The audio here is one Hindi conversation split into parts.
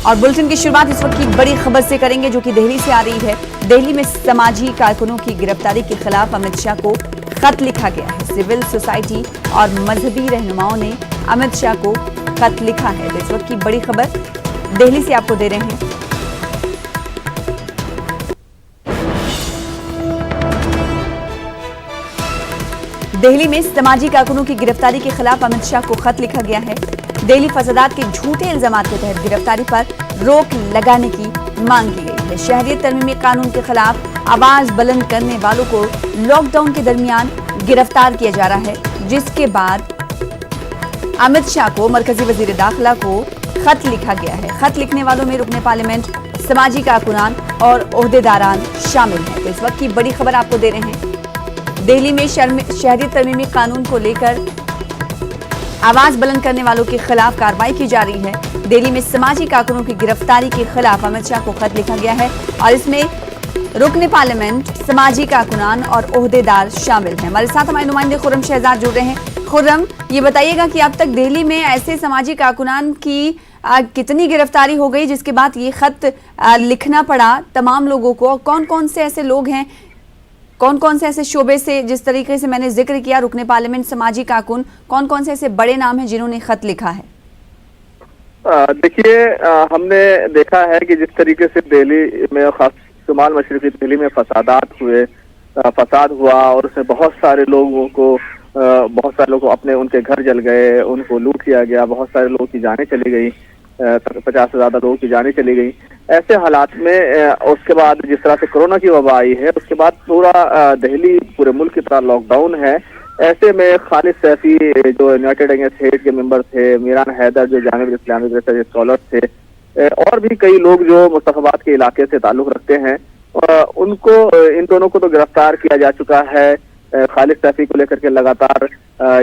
और बुलेटिन की शुरुआत इस वक्त की बड़ी खबर से करेंगे जो कि दिल्ली से आ रही है। दिल्ली में समाजी कारकुनों की गिरफ्तारी के खिलाफ अमित शाह को खत लिखा गया है। सिविल सोसाइटी और मजहबी रहनुमाओं ने अमित शाह को खत लिखा है। तो इस वक्त की बड़ी खबर दिल्ली से आपको दे रहे हैं। दिल्ली में समाजी कारकुनों की गिरफ्तारी के खिलाफ अमित शाह को खत लिखा गया है। दिल्ली फसादात के झूठे इल्जामात के तहत गिरफ्तारी पर रोक लगाने की मांग की गई है। शहरियत तरमीमी कानून के खिलाफ आवाज बुलंद करने वालों को लॉकडाउन के दरमियान गिरफ्तार किया जा रहा है, जिसके बाद अमित शाह को मरकजी वजीर दाखिला को खत लिखा गया है। खत लिखने वालों में रुकने पार्लियामेंट, समाजी कारकुनान और ओहदेदारान शामिल हैं। तो इस वक्त की बड़ी खबर आपको दे रहे हैं। दिल्ली में शहरियत तरमीमी कानून को लेकर आवाज बुलंद करने वालों के खिलाफ कार्रवाई की जा रही है। दिल्ली में समाजी कारकुनों की गिरफ्तारी के खिलाफ अमित शाह को खत लिखा गया है और इसमें रुकने पार्लियामेंट, समाजी कारकुनान और ओहदेदार शामिल हैं। हमारे साथ हमारे नुमाइंदे खुर्रम शहजाद जुड़ रहे हैं। खुर्रम, ये बताइएगा कि अब तक दिल्ली में ऐसे समाजी कारकुनान की कितनी गिरफ्तारी हो गई जिसके बाद ये खत लिखना पड़ा तमाम लोगों को? कौन कौन से ऐसे लोग हैं, कौन कौन से ऐसे शोबे से, जिस तरीके से मैंने जिक्र किया रुकने पार्लियामेंट, समाजी कारकुन, कौन कौन से ऐसे बड़े नाम हैं जिन्होंने खत लिखा है? देखिए, हमने देखा है कि जिस तरीके से दिल्ली में, खास शुमाल मशरक़ी दिल्ली में फसाद हुआ और उसमें बहुत सारे लोग अपने उनके घर जल गए, उनको लूट लिया गया, बहुत सारे लोगों की जानें चली गई, 50 से ज्यादा लोगों की जानें चली गई। ऐसे हालात में उसके बाद जिस तरह से कोरोना की वबा आई है, उसके बाद पूरा दिल्ली पूरे मुल्क की तरह लॉकडाउन है। ऐसे में खालिद सैफी जो यूनाइटेड अगेंस्ट हेट के मेंबर थे, मीरान हैदर जो जामिया इस्लामिक रिसर्च स्कॉलर थे, और भी कई लोग जो मुस्तफाबाद के इलाके से ताल्लुक रखते हैं, इन दोनों को तो गिरफ्तार किया जा चुका है। खालिद सैफी को लेकर के लगातार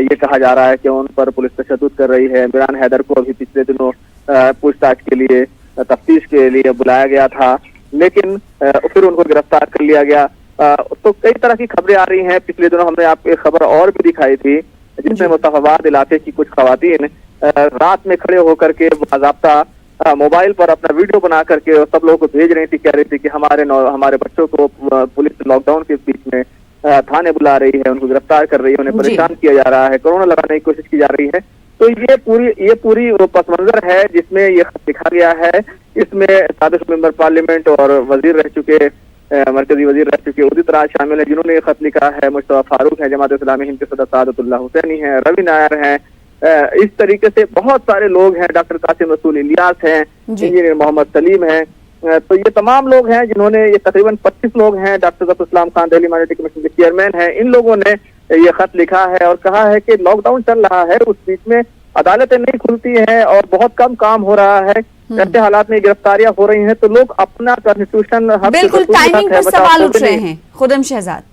ये कहा जा रहा है कि उन पर पुलिस तशद्दुद कर रही है। मीरान हैदर को अभी पिछले दिनों पूछताछ के लिए, तफ्तीश के लिए बुलाया गया था, लेकिन फिर उनको गिरफ्तार कर लिया गया। तो कई तरह की खबरें आ रही हैं। पिछले दिनों हमने आपको एक खबर और भी दिखाई थी जिसमें मुस्तफाबाद इलाके की कुछ खवातीन रात में खड़े होकर के बाज़ाब्ता मोबाइल पर अपना वीडियो बना करके सब लोगों को भेज रही थी, कह रही थी कि हमारे बच्चों को पुलिस लॉकडाउन के बीच में थाने बुला रही है, उनको गिरफ्तार कर रही है, उन्हें परेशान किया जा रहा है, कोरोना लगाने की कोशिश की जा रही है। तो ये पूरी पस मंजर है जिसमें ये लिखा गया है। इसमें साबिक मेंबर पार्लियामेंट और वजीर रह चुके, मरकजी वजीर रह चुके उदित राज शामिल है जिन्होंने ये खत लिखा है। मुश्तबा फारूक है, जमात इस्लामी हिंद के सदर सादतुल्लाह हुसैनी है, रवि नायर हैं, इस तरीके से बहुत सारे लोग हैं, डॉक्टर कासिम रसूल इलियास हैं, इंजीनियर मोहम्मद सलीम हैं। तो ये तमाम लोग हैं जिन्होंने, ये तकरीबन 25 लोग हैं। Doctor Zafar Islam Khan Delhi minority commission के चेयरमैन हैं। इन लोगों ने ये खत लिखा है और कहा है कि लॉकडाउन चल रहा है, उस बीच में अदालतें नहीं खुलती हैं और बहुत कम काम हो रहा है। ऐसे हालात में गिरफ्तारियां हो रही हैं, तो लोग अपना कॉन्स्टिट्यूशन बिल्कुल टाइमिंग पर सवाल उठ रहे हैं। खुर्रम शहजाद,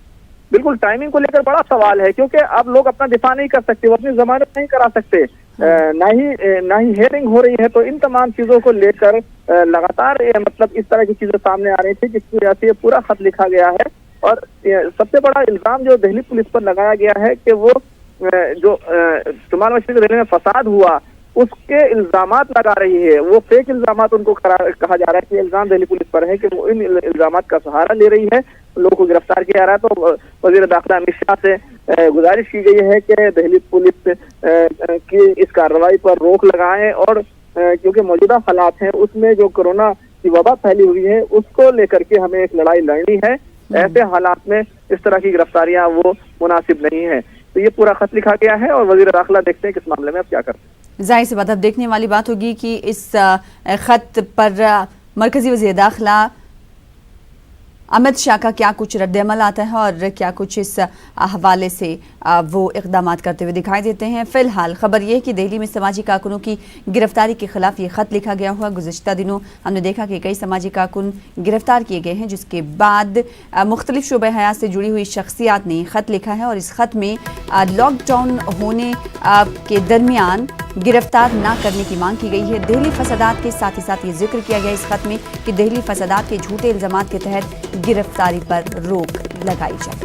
बिल्कुल टाइमिंग को लेकर बड़ा सवाल है, क्योंकि अब लोग अपना दिफा नहीं कर सकते, वो अपनी जमानत नहीं करा सकते, ना ही हेयरिंग हो रही है। तो इन तमाम चीजों को लेकर लगातार मतलब इस तरह की चीजें सामने आ रही थी, जिसकी वजह से ये पूरा खत लिखा गया है। और सबसे बड़ा इल्जाम जो दिल्ली पुलिस पर लगाया गया है कि वो जो शुमाल मशरक़ी दिल्ली में फसाद हुआ उसके इल्जामात लगा रही है, वो फेक इल्जामात उनको कहा जा रहा है कि इल्जाम दिल्ली पुलिस पर है कि वो इन इल्जामात का सहारा ले रही है, लोगों को गिरफ्तार किया जा रहा है। तो वजीर दाखिला अमित शाह से गुजारिश की गई है कि दिल्ली पुलिस की इस कार्रवाई पर रोक लगाएं, और क्योंकि मौजूदा हालात हैं उसमें जो कोरोना की वबा फैली हुई है उसको लेकर के हमें एक लड़ाई लड़नी है। ऐसे हालात में इस तरह की गिरफ्तारियां वो मुनासिब नहीं है। तो ये पूरा खत लिखा गया है और वजीर दाखिला देखते हैं कि इस मामले में अब क्या करते हैं। जाहिर सी बात अब देखने वाली बात होगी कि इस खत पर मरकजी वजीर दाखिला अमित शाह का क्या कुछ रद्द-ए-अमल आता है और क्या कुछ इस हवाले से वो इक़दामात करते हुए दिखाई देते हैं। फिलहाल खबर यह है कि दिल्ली में समाजी कारकुनों की गिरफ्तारी के खिलाफ ये खत लिखा गया हुआ। गुज़िश्ता दिनों हमने देखा कि कई समाजी कारकुन गिरफ्तार किए गए हैं, जिसके बाद मुख्तलिफ शोबे हयात से जुड़ी हुई शख्सियात ने खत लिखा है और इस खत में लॉकडाउन होने के दरमियान गिरफ्तार न करने की मांग की गई है। दिल्ली फसादात के साथ ही साथ ये जिक्र किया गया इस खत में कि दिल्ली फसादात के झूठे इल्जामात के तहत गिरफ्तारी पर रोक लगाई जाए।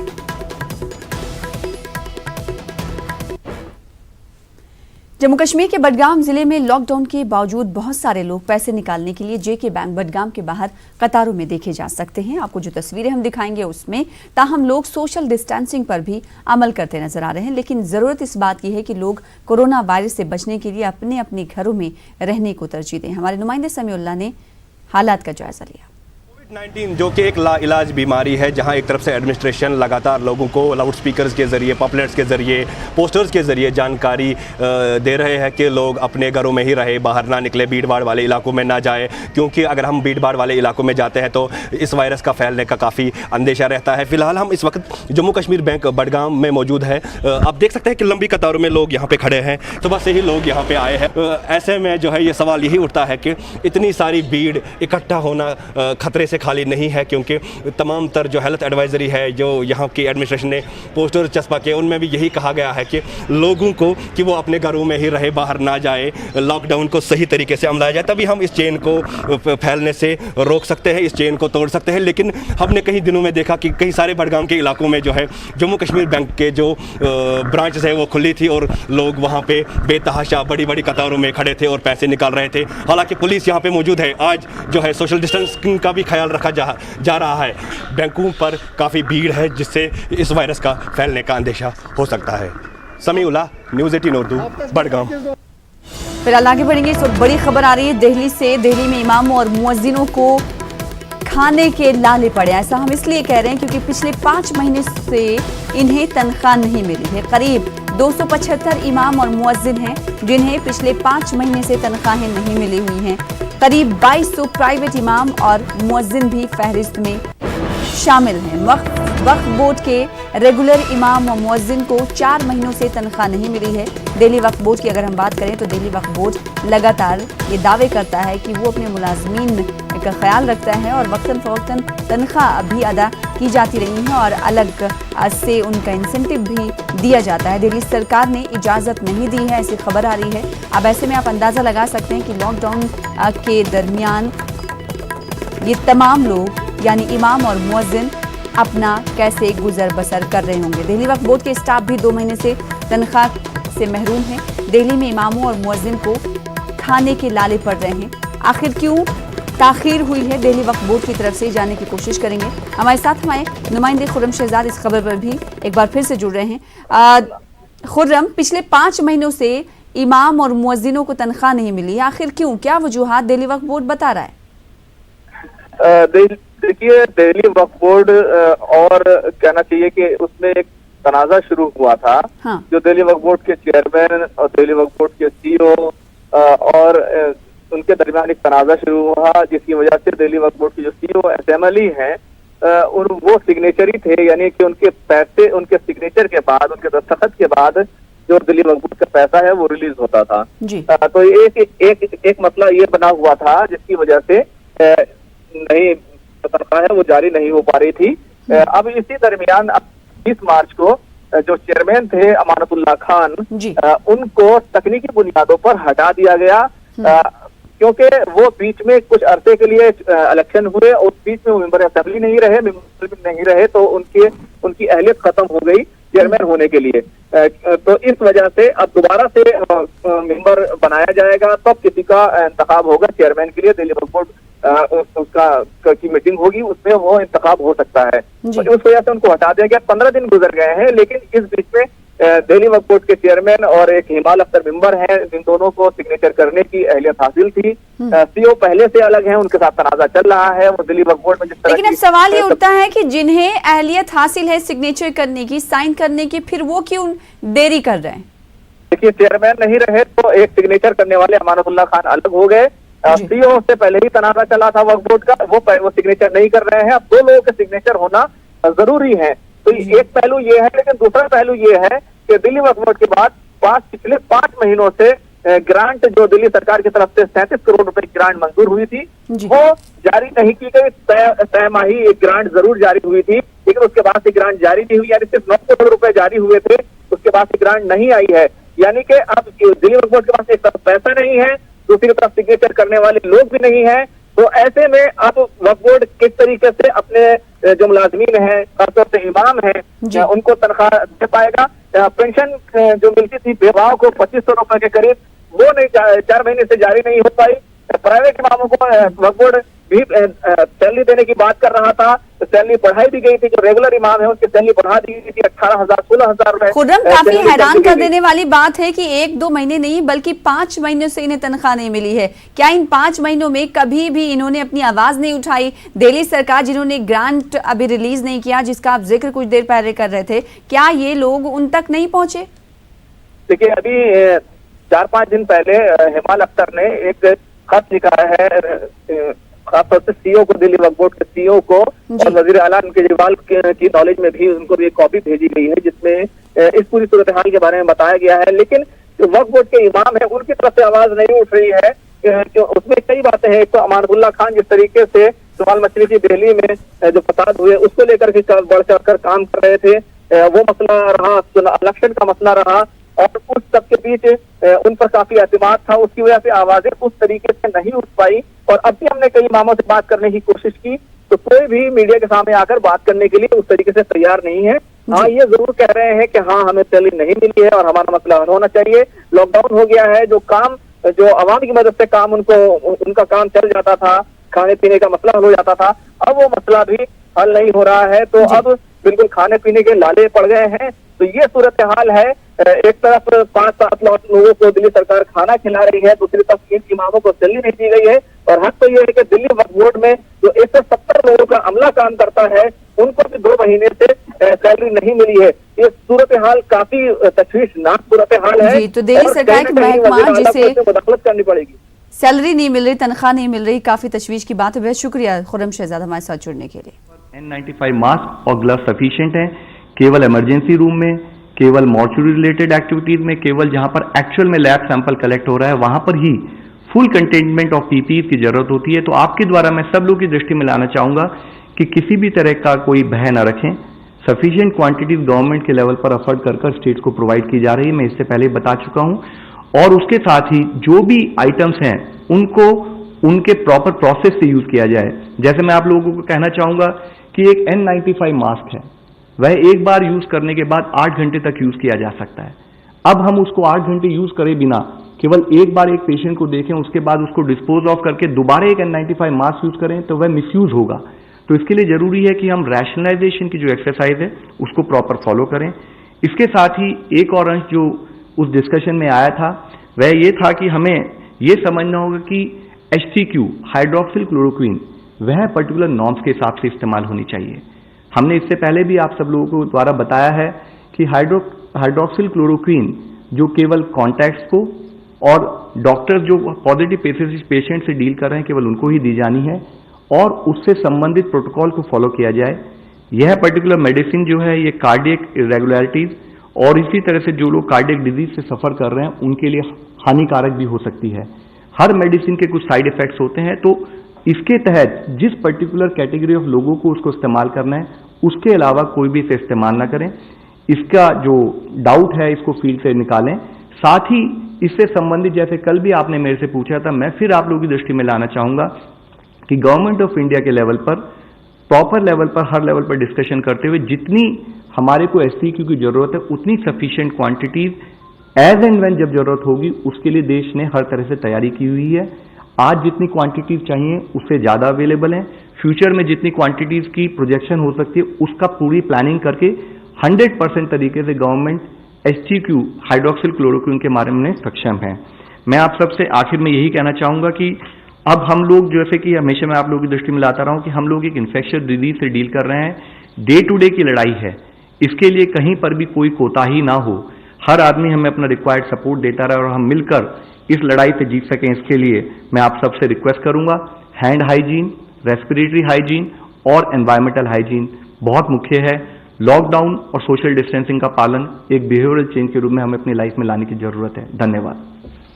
जम्मू कश्मीर के बडगाम जिले में लॉकडाउन के बावजूद बहुत सारे लोग पैसे निकालने के लिए जेके बैंक बडगाम के बाहर कतारों में देखे जा सकते हैं। आपको जो तस्वीरें हम दिखाएंगे उसमें ताहम लोग सोशल डिस्टेंसिंग पर भी अमल करते नजर आ रहे हैं, लेकिन जरूरत इस बात की है कि लोग कोरोना वायरस से बचने के लिए अपने अपने घरों में रहने को तरजीह दें। हमारे नुमाइंदे समीउल्लाह ने हालात का जायजा लिया। कोविड-19 जो कि एक लाइलाज बीमारी है, जहां एक तरफ से एडमिनिस्ट्रेशन लगातार लोगों को लाउड स्पीकर्स के ज़रिए, पॉपलेट्स के ज़रिए, पोस्टर्स के ज़रिए जानकारी दे रहे हैं कि लोग अपने घरों में ही रहे, बाहर ना निकले, भीड़ भाड़ वाले इलाकों में ना जाए, क्योंकि अगर हम भीड़ भाड़ वाले इलाकों में जाते हैं तो इस वायरस का फैलने का काफ़ी अंदेशा रहता है। फ़िलहाल हम इस वक्त जम्मू कश्मीर बैंक बडगाम में मौजूद है। आप देख सकते हैं कि लंबी कतारों में लोग यहाँ पर खड़े हैं, सुबह से ही लोग यहाँ पर आए हैं। ऐसे में जो है ये सवाल यही उठता है कि इतनी सारी भीड़ इकट्ठा होना खतरे से खाली नहीं है, क्योंकि तमाम तर जो हेल्थ एडवाइजरी है, जो यहाँ की एडमिनिस्ट्रेशन ने पोस्टर चस्पा के, उनमें भी यही कहा गया है कि लोगों को कि वो अपने घरों में ही रहे, बाहर ना जाए, लॉकडाउन को सही तरीके से अमलाया जाए, तभी हम इस चेन को फैलने से रोक सकते हैं, इस चेन को तोड़ सकते हैं। लेकिन हमने कई दिनों में देखा कि कई सारे बडगाम के इलाकों में जो है जम्मू कश्मीर बैंक के जो ब्रांचेस है वो खुली थी और लोग वहाँ पे बेतहाशा बड़ी बड़ी कतारों में खड़े थे और पैसे निकाल रहे थे। हालांकि पुलिस यहाँ पे मौजूद है। आज जो है सोशल डिस्टेंसिंग का भी ख्याल रखा जा रहा है। बैंकों पर काफ़ी भीड़ है, जिससे इस वायरस का फैलने का अंदेशा हो सकता है। समीउल्लाह, न्यूज़ 18 उर्दू, बडगाम। फिलहाल आगे बढ़ेंगे। इस वक्त बड़ी खबर आ रही है दिल्ली से। दिल्ली में इमामों और मुअज्जिनों को खाने के लाले पड़े। ऐसा हम इसलिए कह रहे हैं क्योंकि पिछले 5 महीने से इन्हें तनख्वाह नहीं मिली है। करीब 275 इमाम और मुअज्जिन हैं जिन्हें पिछले 5 महीने से तनख्वाहें नहीं मिली हुई हैं। करीब 2200 प्राइवेट इमाम और मुअज्जिन भी फहरिस्त में शामिल हैं। वक्फ बोर्ड के रेगुलर इमाम और मुअज्जिन को 4 महीनों से तनख्वाह नहीं मिली है। दिल्ली वक्फ बोर्ड की अगर हम बात करें तो दिल्ली वक्फ बोर्ड लगातार ये दावे करता है कि वो अपने मुलाजमीन का ख्याल रखता है और वक्तन फ़वक्तन तनख्वाह भी अदा की जाती रही है और अलग से उनका इंसेंटिव भी दिया जाता है। दिल्ली सरकार ने इजाज़त नहीं दी है, ऐसी खबर आ रही है। अब ऐसे में आप अंदाज़ा लगा सकते हैं कि लॉकडाउन के दरमियान ये तमाम लोग यानी इमाम और मुअज्जिन अपना कैसे गुजर बसर कर रहे होंगे। दिल्ली वक्फ बोर्ड के स्टाफ भी 2 महीने से तनख्वाह से महरूम है। दिल्ली में इमामों और मुअज्जिन को खाने के लाले पड़ रहे हैं। आखिर क्यों ताखीर हुई है, दिल्ली वक्फ बोर्ड की तरफ से जानने की कोशिश करेंगे। हमारे साथ हमारे नुमाइंदे खुर्रम शहजाद इस खबर पर भी एक बार फिर से जुड़ रहे हैं। खुर्रम, पिछले 5 महीनों से इमाम और मुअज्जिनों को तनख्वाह नहीं मिली है, आखिर क्यों, क्या वजूहात दिल्ली वक्फ बोर्ड बता रहा है? देखिए, दिल्ली वक्फ बोर्ड और कहना चाहिए कि उसमें एक तनाजा शुरू हुआ था। हाँ। जो दिल्ली वक्फ बोर्ड के चेयरमैन और दिल्ली वक्फ बोर्ड के सीईओ और उनके दरमियान एक तनाजा शुरू हुआ, जिसकी वजह से दिल्ली वक्फ बोर्ड के जो सीईओ असेंबली हैं वो सिग्नेचरी थे, यानी कि उनके पैसे, उनके सिग्नेचर के बाद, उनके दस्तखत के बाद जो दिल्ली वक्फ बोर्ड का पैसा है वो रिलीज होता था जी। तो एक मसला ये बना हुआ था जिसकी वजह से नहीं तनख्वाह है वो जारी नहीं हो पा रही थी। अब इसी दरमियान 20 मार्च को जो चेयरमैन थे अमानतुल्लाह खान, उनको तकनीकी बुनियादों पर हटा दिया गया, क्योंकि वो बीच में कुछ अरसे के लिए इलेक्शन हुए और बीच में वो मेंबर असेंबली नहीं रहे, तो उनकी अहलियत खत्म हो गई चेयरमैन होने के लिए। तो इस वजह से अब दोबारा से मेंबर बनाया जाएगा, तब किसी का इंतखाब होगा चेयरमैन के लिए। दिल्ली वक्फ बोर्ड उसका की मीटिंग होगी, उसमें वो इंतखाब हो सकता है। तो उस वजह से उनको हटा दिया गया। 15 दिन गुजर गए हैं, लेकिन इस बीच में दिल्ली वक्फ बोर्ड के चेयरमैन और एक हिमाल अख्तर मेंबर हैं, इन दोनों को सिग्नेचर करने की अहलियत हासिल थी। सीईओ पहले से अलग हैं, उनके साथ तनाजा चल रहा है। वो दिल्ली वक्फ बोर्ड में जिस तरह, लेकिन अब सवाल ये उठता है कि जिन्हें अहलियत हासिल है सिग्नेचर करने की, साइन करने की, फिर वो क्यों देरी कर रहे हैं? देखिए, चेयरमैन नहीं रहे तो एक सिग्नेचर करने वाले अमानतुल्लाह खान अलग हो गए। सीईओ से पहले ही तनाजा चला था वक्फ बोर्ड का, वो सिग्नेचर नहीं कर रहे हैं। अब 2 लोगों के सिग्नेचर होना जरूरी है। तो एक पहलू ये है, लेकिन दूसरा पहलू ये है कि दिल्ली वक्फ बोर्ड के बाद पिछले 5 महीनों से ग्रांट जो दिल्ली सरकार की तरफ से 37 करोड़ रुपए की ग्रांट मंजूर हुई थी, वो जारी नहीं की गई। तयमाही एक ग्रांट जरूर जारी हुई थी, लेकिन उसके बाद से ग्रांट जारी नहीं हुई, यानी सिर्फ 9 करोड़ रुपए जारी हुए थे, उसके बाद से ग्रांट नहीं आई है। यानी कि अब दिल्ली वक्फ बोर्ड के पास एक तरफ पैसा नहीं है, दूसरी तरफ सिग्नेचर करने वाले लोग भी नहीं है, तो ऐसे में अब वक्फ बोर्ड किस तरीके से अपने जो मुलाजमीन हैं, खासतौर से इमाम हैं, उनको तनख्वाह दे पाएगा। पेंशन जो मिलती थी बेवाओं को 2500 रुपए के करीब, वो नहीं 4 महीने से जारी नहीं हो पाई। प्राइवेट इमामों को वक्फ बोर्ड भी सैलरी देने की बात कर रहा था, तो सैलरी बढ़ाई भी गई थी। जो रेगुलर इमाम है उसकी सैलरी बढ़ा दी गई थी 18,000 16,000 रुपए। खुर्रम, काफी हैरान कर देने वाली बात है कि 1-2 महीने नहीं बल्कि 5 महीनों से इन्हें तनख्वाह नहीं मिली है। क्या इन 5 महीनों में कभी भी इन्होंने अपनी आवाज नहीं उठाई? दिल्ली सरकार जिन्होंने ग्रांट अभी रिलीज नहीं किया, जिसका आप जिक्र कुछ देर पहले कर रहे थे, क्या ये लोग उन तक नहीं पहुंचे? देखिए, अभी 4-5 दिन पहले हिमाल अख्तर ने एक खत लिखा है खासतौर से सीईओ को, दिल्ली वक्फ बोर्ड के सीईओ को, और वजीर आला केजरीवाल की नॉलेज में भी उनको भी एक कॉपी भेजी गई है जिसमें इस पूरी सूरत हाल के बारे में बताया गया है। लेकिन जो वक्फ बोर्ड के इमाम है उनकी तरफ से आवाज नहीं उठ रही है। जो उसमें कई बातें हैं। एक तो अमानतुल्लाह खान जिस तरीके से शुमाल मशरिकी दिल्ली में जो फसाद हुए उसको लेकर के बढ़ चढ़कर काम कर रहे थे, वो मसला रहा, इलेक्शन का मसला रहा, और उस सबके बीच उन पर काफी एतमाद था। उसकी वजह से आवाजें उस तरीके से नहीं उठ पाई। और अब भी हमने कई इमामों से बात करने की कोशिश की तो कोई भी मीडिया के सामने आकर बात करने के लिए उस तरीके से तैयार नहीं है। हाँ, ये जरूर कह रहे हैं कि हाँ, हमें सैलरी नहीं मिली है और हमारा मसला हल होना चाहिए। लॉकडाउन हो गया है, जो आवाम की मदद से काम उनका काम चल जाता था, खाने पीने का मसला हल हो जाता था, अब वो मसला भी हल नहीं हो रहा है। तो अब बिल्कुल खाने पीने के लाले पड़ गए हैं। तो ये सूरत हाल है। एक तरफ 5-7 लाख लोगों को दिल्ली सरकार खाना खिला रही है, दूसरी तरफ इन इमामों को सैलरी नहीं दी गई है। और हद तो ये है कि दिल्ली वक्फ बोर्ड में जो 170 लोगों का अमला काम करता है उनको भी 2 महीने से सैलरी नहीं मिली है। ये सूरत हाल काफी तशवीशनाक सूरत हाल है। तो दिल्ली सरकार की महकमा जिसे मुदाखलत करनी पड़ेगी। सैलरी नहीं मिल रही, तनख्वाह नहीं मिल रही, काफी तशवीश की बात है। बहुत शुक्रिया खुर्रम शहजाद हमारे साथ जुड़ने के लिए। N95 मास्क और ग्लव सफिशिएंट है। केवल इमरजेंसी रूम में, केवल मॉर्चुरी रिलेटेड एक्टिविटीज में, केवल जहां पर एक्चुअल में लैब सैंपल कलेक्ट हो रहा है वहां पर ही फुल कंटेनमेंट ऑफ पीपीई की जरूरत होती है। तो आपके द्वारा मैं सब लोगों की दृष्टि में लाना चाहूंगा कि किसी भी तरह का कोई भय न रखें। सफिशिएंट क्वांटिटीज गवर्नमेंट के लेवल पर अफोर्ड कर स्टेट्स को प्रोवाइड की जा रही है, मैं इससे पहले बता चुका हूं। और उसके साथ ही जो भी आइटम्स हैं उनको उनके प्रॉपर प्रोसेस से यूज किया जाए। जैसे मैं आप लोगों को कहना चाहूंगा कि एक N95 मास्क है, वह एक बार यूज करने के बाद 8 घंटे तक यूज किया जा सकता है। अब हम उसको 8 घंटे यूज करे बिना केवल एक बार एक पेशेंट को देखें, उसके बाद उसको डिस्पोज ऑफ करके दोबारा एक N95 मास्क यूज करें तो वह मिसयूज होगा। तो इसके लिए जरूरी है कि हम रैशनलाइजेशन की जो एक्सरसाइज है उसको प्रॉपर फॉलो करें। इसके साथ ही एक और अंश जो उस डिस्कशन में आया था वह ये था कि हमें ये समझना होगा कि HCQ हाइड्रोक्सिल क्लोरोक्वीन वह पर्टिकुलर नॉर्म्स के हिसाब से इस्तेमाल होनी चाहिए। हमने इससे पहले भी आप सब लोगों को द्वारा बताया है कि हाइड्रोक्सिल क्लोरोक्वीन जो केवल कॉन्टैक्ट्स को और डॉक्टर्स जो पॉजिटिव पेशेंट से डील कर रहे हैं केवल उनको ही दी जानी है और उससे संबंधित प्रोटोकॉल को फॉलो किया जाए। यह पर्टिकुलर मेडिसिन जो है ये कार्डियक इरेगुलरिटीज और इसी तरह से जो लोग कार्डियक डिजीज से सफर कर रहे हैं उनके लिए हानिकारक भी हो सकती है। हर मेडिसिन के कुछ साइड इफेक्ट्स होते हैं, तो इसके तहत जिस पर्टिकुलर कैटेगरी ऑफ लोगों को उसको इस्तेमाल करना है उसके अलावा कोई भी इसे इस्तेमाल ना करें। इसका जो डाउट है इसको फील्ड से निकालें। साथ ही इससे संबंधित जैसे कल भी आपने मेरे से पूछा था, मैं फिर आप लोगों की दृष्टि में लाना चाहूंगा कि गवर्नमेंट ऑफ इंडिया के लेवल पर प्रॉपर लेवल पर हर लेवल पर डिस्कशन करते हुए जितनी हमारे को HCQ की जरूरत है उतनी sufficient quantities as and when जब जरूरत होगी उसके लिए देश ने हर तरह से तैयारी की हुई है। आज जितनी क्वांटिटीज चाहिए उससे ज्यादा अवेलेबल है। फ्यूचर में जितनी क्वांटिटीज की प्रोजेक्शन हो सकती है उसका पूरी प्लानिंग करके 100% तरीके से गवर्नमेंट HCQ हाइड्रोक्सिल क्लोरोक्वीन के बारे में सक्षम है। मैं आप सबसे आखिर में यही कहना चाहूंगा कि अब हम लोग जैसे कि हमेशा मैं आप लोगों की दृष्टि में लाता रहा हूं कि हम लोग एक इन्फेक्शियस डिजीज से डील कर रहे हैं, डे टू डे की लड़ाई है। इसके लिए कहीं पर भी कोई कोताही ना हो, हर आदमी हमें अपना रिक्वायर्ड सपोर्ट देता रहे और हम मिलकर इस लड़ाई से जीत सकें। इसके लिए मैं आप सबसे रिक्वेस्ट करूंगा हैंड हाइजीन, रेस्पिरेटरी हाइजीन और एनवायरमेंटल हाइजीन बहुत मुख्य है। लॉकडाउन और सोशल डिस्टेंसिंग का पालन एक बिहेवियरल चेंज के रूप में हमें अपनी लाइफ में लाने की जरूरत है। धन्यवाद।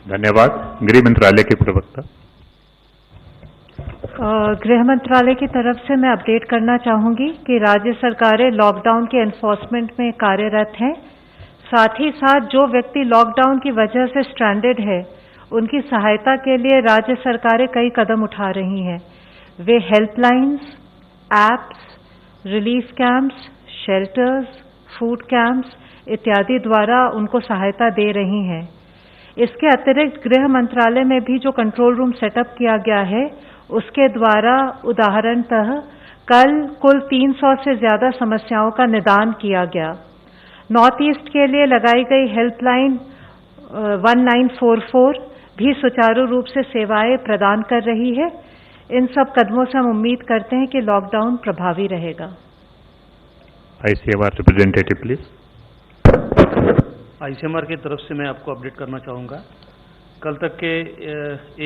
धन्यवाद। गृह मंत्रालय के प्रवक्ता। गृह मंत्रालय की तरफ से मैं अपडेट करना चाहूंगी कि राज्य सरकारें लॉकडाउन के एनफोर्समेंट में कार्यरत हैं। साथ ही साथ जो व्यक्ति लॉकडाउन की वजह से स्ट्रैंडेड है उनकी सहायता के लिए राज्य सरकारें कई कदम उठा रही हैं। वे helplines, apps, relief camps, shelters, food camps इत्यादि द्वारा उनको सहायता दे रही हैं। इसके अतिरिक्त गृह मंत्रालय में भी जो कंट्रोल रूम सेटअप किया गया है, उसके द्वारा उदाहरणतः कल कुल 300 से ज्यादा समस्याओं का निदान किया गया। नॉर्थ ईस्ट के लिए लगाई गई हेल्पलाइन 1944 भी सुचारू रूप से सेवाएं प्रदान कर रही है। इन सब कदमों से हम उम्मीद करते हैं कि लॉकडाउन प्रभावी रहेगा। ICMR representative please. ICMR की तरफ से मैं आपको अपडेट करना चाहूँगा। कल तक के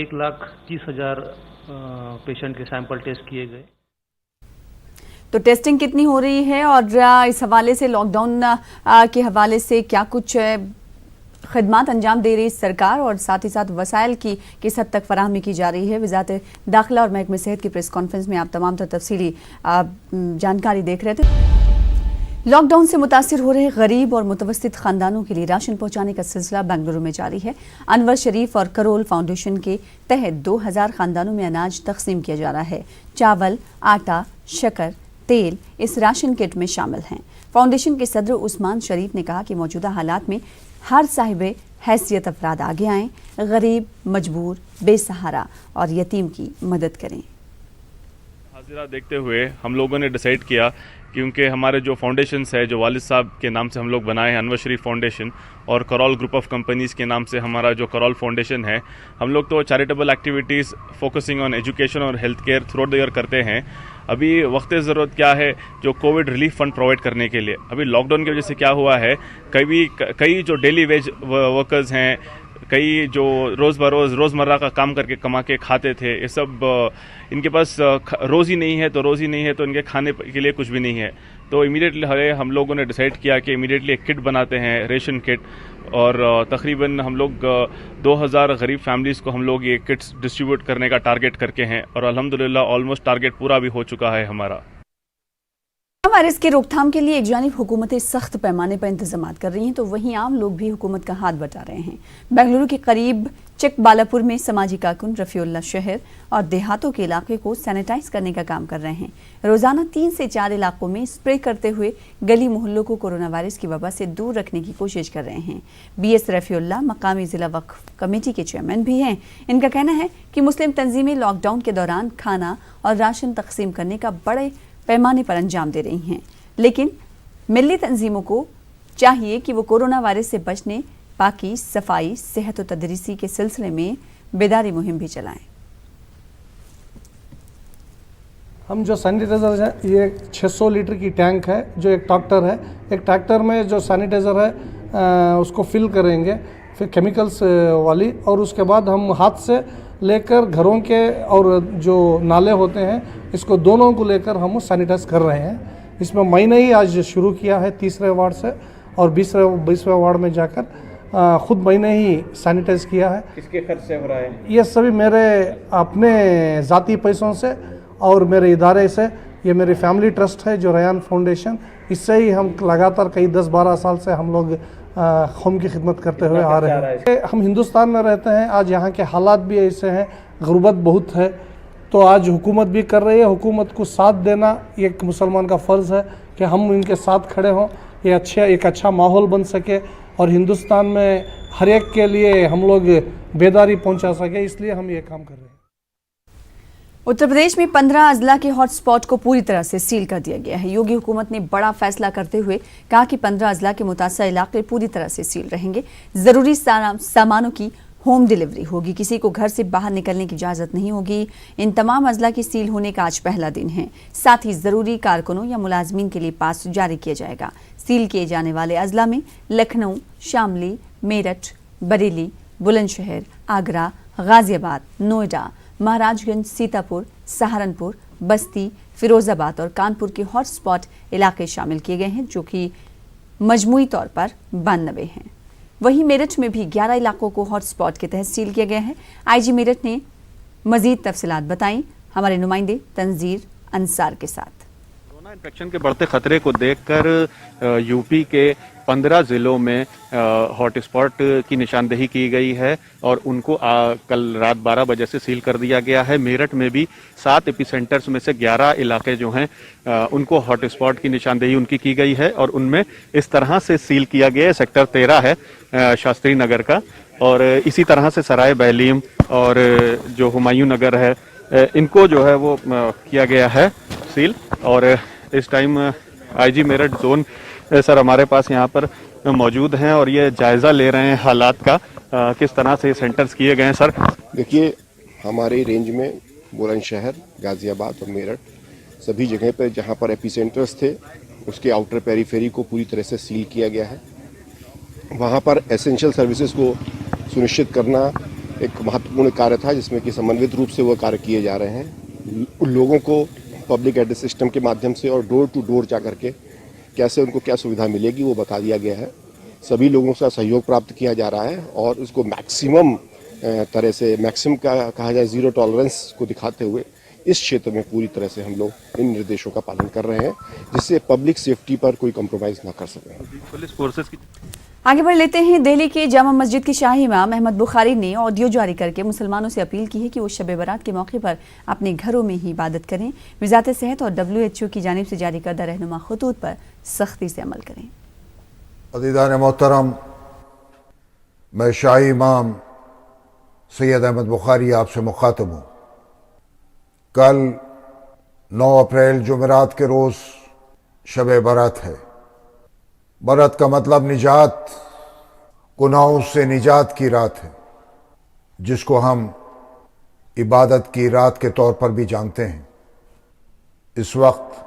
1,30,000 पेशेंट के सैंपल टेस्ट किए गए। तो टेस्टिंग कितनी हो रही है और इस हवाले से लॉकडाउन के हवाले से क्या कुछ खिदमत अंजाम दे रही सरकार और साथ ही साथ वसाइल की किस हद तक फराहमी की जा रही है? वज़ारत दाखिला और महकमे सेहत की प्रेस कॉन्फ्रेंस में आप तमाम तफसीली जानकारी देख रहे थे। लॉकडाउन से मुतासिर हो रहे गरीब और मुतवस्सित खानदानों के लिए राशन पहुंचाने का सिलसिला बेंगलुरु में जारी है। अनवर शरीफ और करोल फाउंडेशन के तहत 2000 खानदानों में अनाज तकसीम किया जा रहा है। चावल, आटा, शक्कर, तेल इस राशन किट में शामिल हैं। फाउंडेशन के सदर उस्मान शरीफ ने कहा कि मौजूदा हालात में हर साहिबे हैसियत अफराद आगे आएं, गरीब, मजबूर, बेसहारा और यतीम की मदद करें। हाजिरा देखते हुए हम लोगों ने डिसाइड किया, क्योंकि हमारे जो फाउंडेशंस है जो वालिद साहब के नाम से हम लोग बनाए हैं, अनवर शरीफ फाउंडेशन और करौल ग्रुप ऑफ कंपनीज़ के नाम से हमारा जो करौल फाउंडेशन है, हम लोग तो charitable activities focusing on education और health care throughout the year करते हैं। अभी वक्त ज़रूरत क्या है, जो कोविड रिलीफ फंड प्रोवाइड करने के लिए। अभी लॉकडाउन की वजह से क्या हुआ है, कई जो डेली वेज वर्कर्स हैं, कई जो रोज़मर्रा का काम करके कमा के खाते थे, ये सब इनके पास रोज़ी नहीं है तो इनके खाने के लिए कुछ भी नहीं है। तो इमीडिएटली हम लोगों ने डिसाइड किया कि इमीडिएटली एक किट बनाते हैं, रेशन किट, और तकरीबन हम लोग 2000 गरीब फैमिलीज़ को हम लोग ये किट्स डिस्ट्रीब्यूट करने का टारगेट करके हैं और अल्हम्दुलिल्लाह ऑलमोस्ट टारगेट पूरा भी हो चुका है हमारा। वायरस की रोकथाम के लिए एक जानिब हुकूमतें सख्त पैमाने पर इंतजाम कर रही हैं, तो वहीं आम लोग भी हुकूमत का हाथ बटा रहे हैं। बेंगलुरु के करीब चिकबालापुर में समाजी कारकुन रफीउल्लाह शहर और देहातों के इलाके को सैनिटाइज करने का काम कर रहे हैं। रोजाना 3 से 4 इलाकों में स्प्रे करते हुए गली मोहल्लों को कोरोना वायरस की वबा से दूर रखने की कोशिश कर रहे हैं। BS रफीउल्लाह मकामी जिला वक्फ कमेटी के चेयरमैन भी हैं। इनका कहना है कि मुस्लिम तंजीमें लॉकडाउन के दौरान खाना और राशन तकसीम करने का बड़े पैमाने पर अंजाम दे रही हैं, लेकिन मिली तंजीमों को चाहिए कि वो कोरोना वायरस से बचने पाकी, सफाई, सेहत और तदरीसी के सिलसिले में बेदारी मुहिम भी चलाएं। हम जो सैनिटाइजर है, ये 600 लीटर की टैंक है, जो एक ट्रैक्टर है, एक ट्रैक्टर में जो सैनिटाइजर है उसको फिल करेंगे, फिर केमिकल्स वाली, और उसके बाद हम हाथ से लेकर घरों के और जो नाले होते हैं, इसको दोनों को लेकर हम सैनिटाइज कर रहे हैं। इसमें मैंने ही आज शुरू किया है 3रे वार्ड से, और 20वें वार्ड में जाकर खुद मैंने ही सैनिटाइज किया है। किसके खर्च से हो रहा है? ये सभी मेरे अपने ज़ाती पैसों से और मेरे इदारे से। ये मेरी फैमिली ट्रस्ट है जो रयान फाउंडेशन, इससे ही हम लगातार कई 10-12 साल से हम लोग कौम की खिदमत करते हुए आ रहे हैं। हम हिंदुस्तान में रहते हैं, आज यहाँ के हालात भी ऐसे हैं, गुर्बत बहुत है, तो आज हुकूमत भी कर रही है। हुकूमत को साथ देना एक मुसलमान का फ़र्ज़ है कि हम इनके साथ खड़े हों, ये एक अच्छा माहौल बन सके और हिंदुस्तान में हर एक के लिए हम लोग बेदारी पहुँचा सके, इसलिए हम ये काम कर रहे हैं। उत्तर प्रदेश में 15 अजला के हॉटस्पॉट को पूरी तरह से सील कर दिया गया है। योगी हुकूमत ने बड़ा फैसला करते हुए कहा कि 15 अजला के मुतासर इलाके पूरी तरह से सील रहेंगे। जरूरी सामानों की होम डिलीवरी होगी, किसी को घर से बाहर निकलने की इजाजत नहीं होगी। इन तमाम अजला के सील होने का आज पहला दिन है। साथ ही जरूरी कारकुनों या मुलाजमीन के लिए पास जारी किया जाएगा। सील किए जाने वाले अजला में लखनऊ, शामली, मेरठ, बरेली, बुलंदशहर, आगरा, गाजियाबाद, नोएडा, महाराजगंज, सीतापुर, सहारनपुर, बस्ती, फिरोजाबाद और कानपुर के हॉटस्पॉट इलाके शामिल किए गए हैं, जो कि मजमूई तौर पर 92 हैं। वहीं मेरठ में भी 11 इलाकों को हॉटस्पॉट के तहत सील किया गया है। IG मेरठ ने मजीद तफसीलात बताई हमारे नुमाइंदे तंजीर अंसार के साथ। कोरोना इन्फेक्शन के बढ़ते खतरे को देखकर यूपी के 15 जिलों में हॉटस्पॉट की निशानदेही की गई है और उनको कल रात 12 बजे से सील कर दिया गया है। मेरठ में भी 7 एपिसेंटर्स में से 11 इलाके जो हैं उनको हॉटस्पॉट की निशानदेही उनकी की गई है और उनमें इस तरह से सील किया गया है। सेक्टर 13 है शास्त्री नगर का, और इसी तरह से सराय बैलीम और जो हुमायूं नगर है इनको जो है वो किया गया है सील। और इस time IG Meerut zone sir हमारे पास यहाँ पर मौजूद हैं और ये जायजा ले रहे हैं हालात का, किस तरह से सेंटर्स किए गए हैं। सर देखिए, हमारे रेंज में बुलंदशहर, गाजियाबाद और मेरठ सभी जगह पर जहाँ पर एपिसेंटर्स थे उसके आउटर पेरीफेरी को पूरी तरह से सील किया गया है। वहाँ पर एसेंशियल सर्विसेज को सुनिश्चित करना एक महत्वपूर्ण कार्य था जिसमें कि समन्वित रूप से वो कार्य किए जा रहे हैं। लोगों को पब्लिक एड्रेस सिस्टम के माध्यम से और डोर टू डोर जा करके कैसे उनको क्या सुविधा मिलेगी वो बता दिया गया है। सभी लोगों से सहयोग प्राप्त किया जा रहा है और उसको मैक्सिमम तरह से मैक्सिमम का कहा जाए जीरो टॉलरेंस को दिखाते हुए इस क्षेत्र में पूरी तरह से हम लोग इन निर्देशों का पालन कर रहे हैं जिससे पब्लिक सेफ्टी पर कोई कॉम्प्रोमाइज ना कर सकें। पुलिस फोर्सेस की आगे बढ़ लेते हैं। दिल्ली के जामा मस्जिद के शाही इमाम अहमद बुखारी ने ऑडियो जारी करके मुसलमानों से अपील की है कि वो शब बारात के मौके पर अपने घरों में ही इबादत करें। वजारत सेहत और WHO की जानिब से जारी करदा रहनुमा खतूत पर सख्ती से अमल करें। अज़ीज़ान मोहतरम, मैं शाही इमाम सैयद अहमद बुखारी आपसे मुखातब हूँ। कल 9 अप्रैल जुमेरात के रोज़ शब बारात है। बारात का मतलब निजात, गुनाहों से निजात की रात है, जिसको हम इबादत की रात के तौर पर भी जानते हैं। इस वक्त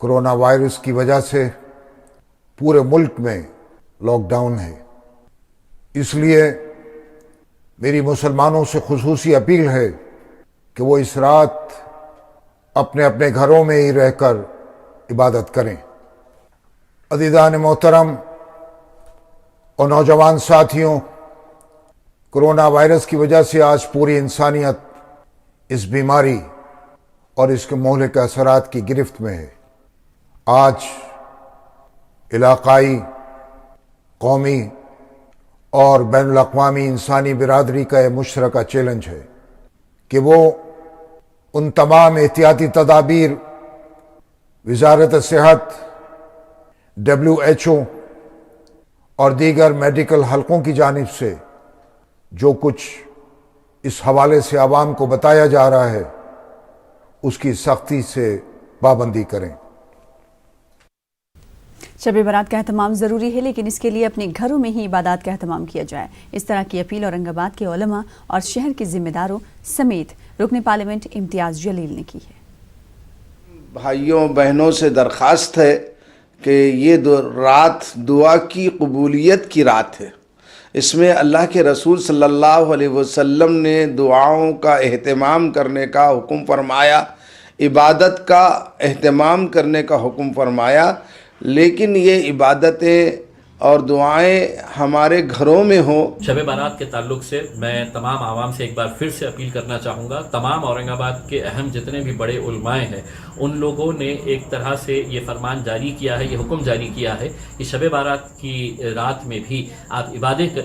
कोरोना वायरस की वजह से पूरे मुल्क में लॉकडाउन है, इसलिए मेरी मुसलमानों से खुसूसी अपील है कि वो इस रात अपने अपने घरों में ही रहकर इबादत करें। अज़ीज़ान मोहतरम और नौजवान साथियों, कोरोना वायरस की वजह से आज पूरी इंसानियत इस बीमारी और इसके मोहलिक असरात की गिरफ्त में है। आज इलाकाई, कौमी और बैनुल अक़वामी इंसानी बिरादरी का यह मुश्तरका चैलेंज है कि वो उन तमाम एहतियाती तदाबीर वजारत सेहत, WHO और दीगर मेडिकल हलकों की जानिब से जो कुछ इस हवाले से आवाम को बताया जा रहा है उसकी सख्ती से पाबंदी करें। शब बारात का एहतमाम ज़रूरी है, लेकिन इसके लिए अपने घरों में ही इबादत का एहतमाम किया जाए। इस तरह की अपील औरंगाबाद के उलमा और शहर के जिम्मेदारों समेत रुकन पार्लियामेंट इम्तियाज़ जलील ने की है। भाइयों बहनों से दरख्वास्त है कि ये रात दुआ की कबूलियत की रात है। इसमें अल्लाह के रसूल सल्लल्लाहु अलैहि वसल्लम ने दुआओं का एहतमाम करने का हुक्म फरमाया, इबादत का एहतमाम करने का हुक्म फरमाया, लेकिन ये इबादतें और दुआएं हमारे घरों में हो। शब बारात के ताल्लुक से मैं तमाम आवाम से एक बार फिर से अपील करना चाहूँगा। तमाम औरंगाबाद के अहम जितने भी बड़े उलमाए हैं उन लोगों ने एक तरह से ये फरमान जारी किया है, ये हुक्म जारी किया है कि शब बारात की रात में भी आप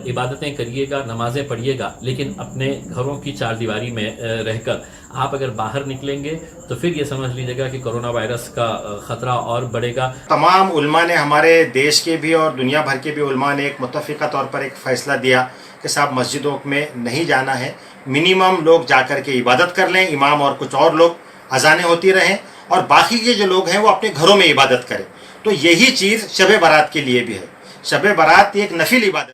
इबादतें करिएगा, नमाज़ें पढ़िएगा, लेकिन अपने घरों की चारदीवारी में रहकर। आप अगर बाहर निकलेंगे तो फिर ये समझ लीजिएगा कि कोरोना वायरस का ख़तरा और बढ़ेगा। तमाम उलमा ने, हमारे देश के भी और दुनिया भर के भी उलमा ने एक मुत्तफ़िक़ा तौर पर एक फ़ैसला दिया कि साहब मस्जिदों में नहीं जाना है, मिनिमम लोग जाकर के इबादत कर लें, इमाम और कुछ और लोग अज़ानें होती रहें और बाकी के जो लोग हैं वो अपने घरों में इबादत करें। तो यही चीज़ शब बारात के लिए भी है। शब बारात एक नफिल इबादत।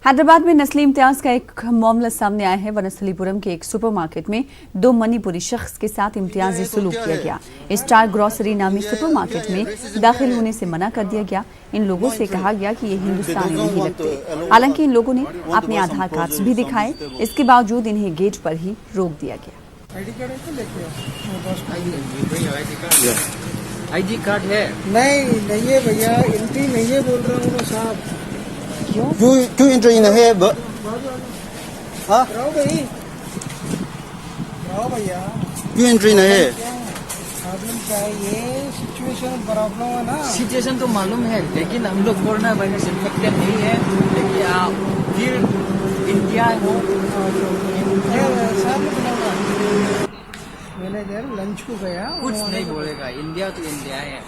हैदराबाद में नस्ली इम्तियाज़ का एक मामला सामने आया है। वनस्थलीपुरम के एक सुपरमार्केट में 2 मणिपुरी शख्स के साथ इम्तियाजी सलूक किया गया। स्टार ग्रोसरी नामी सुपरमार्केट में दाखिल होने से मना कर दिया गया। इन लोगों से कहा गया कि ये हिंदुस्तानी नहीं लगते। हालांकि इन लोगों ने अपने आधार कार्ड भी दिखाए, इसके बावजूद इन्हें गेट पर ही रोक दिया गया। ID कार्ड है? नहीं है भैया, एंट्री नहीं है बोल रहा हूँ साहब। क्यों एंट्री नहीं है? हाँ भैया, क्यों एंट्री नहीं है? प्रॉब्लम क्या है? ये सिचुएशन प्रॉब्लम है ना। सिचुएशन तो मालूम है, लेकिन हम लोग कोरोना वायरस इन्फेक्टेड नहीं है, लेकिन फिर इंडिया हो मैनेजर लंच को गया, कुछ नहीं बोलेगा, इंडिया तो इंडिया है।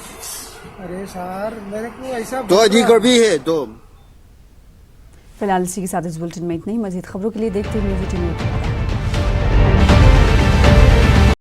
अरे सर मेरे को ऐसा तो अधिकार भी है तो। फिलहाल इसी के साथ इस बुलेटिन में इतना ही। मजीद खबरों के लिए देखते रहिए न्यूज़ 18।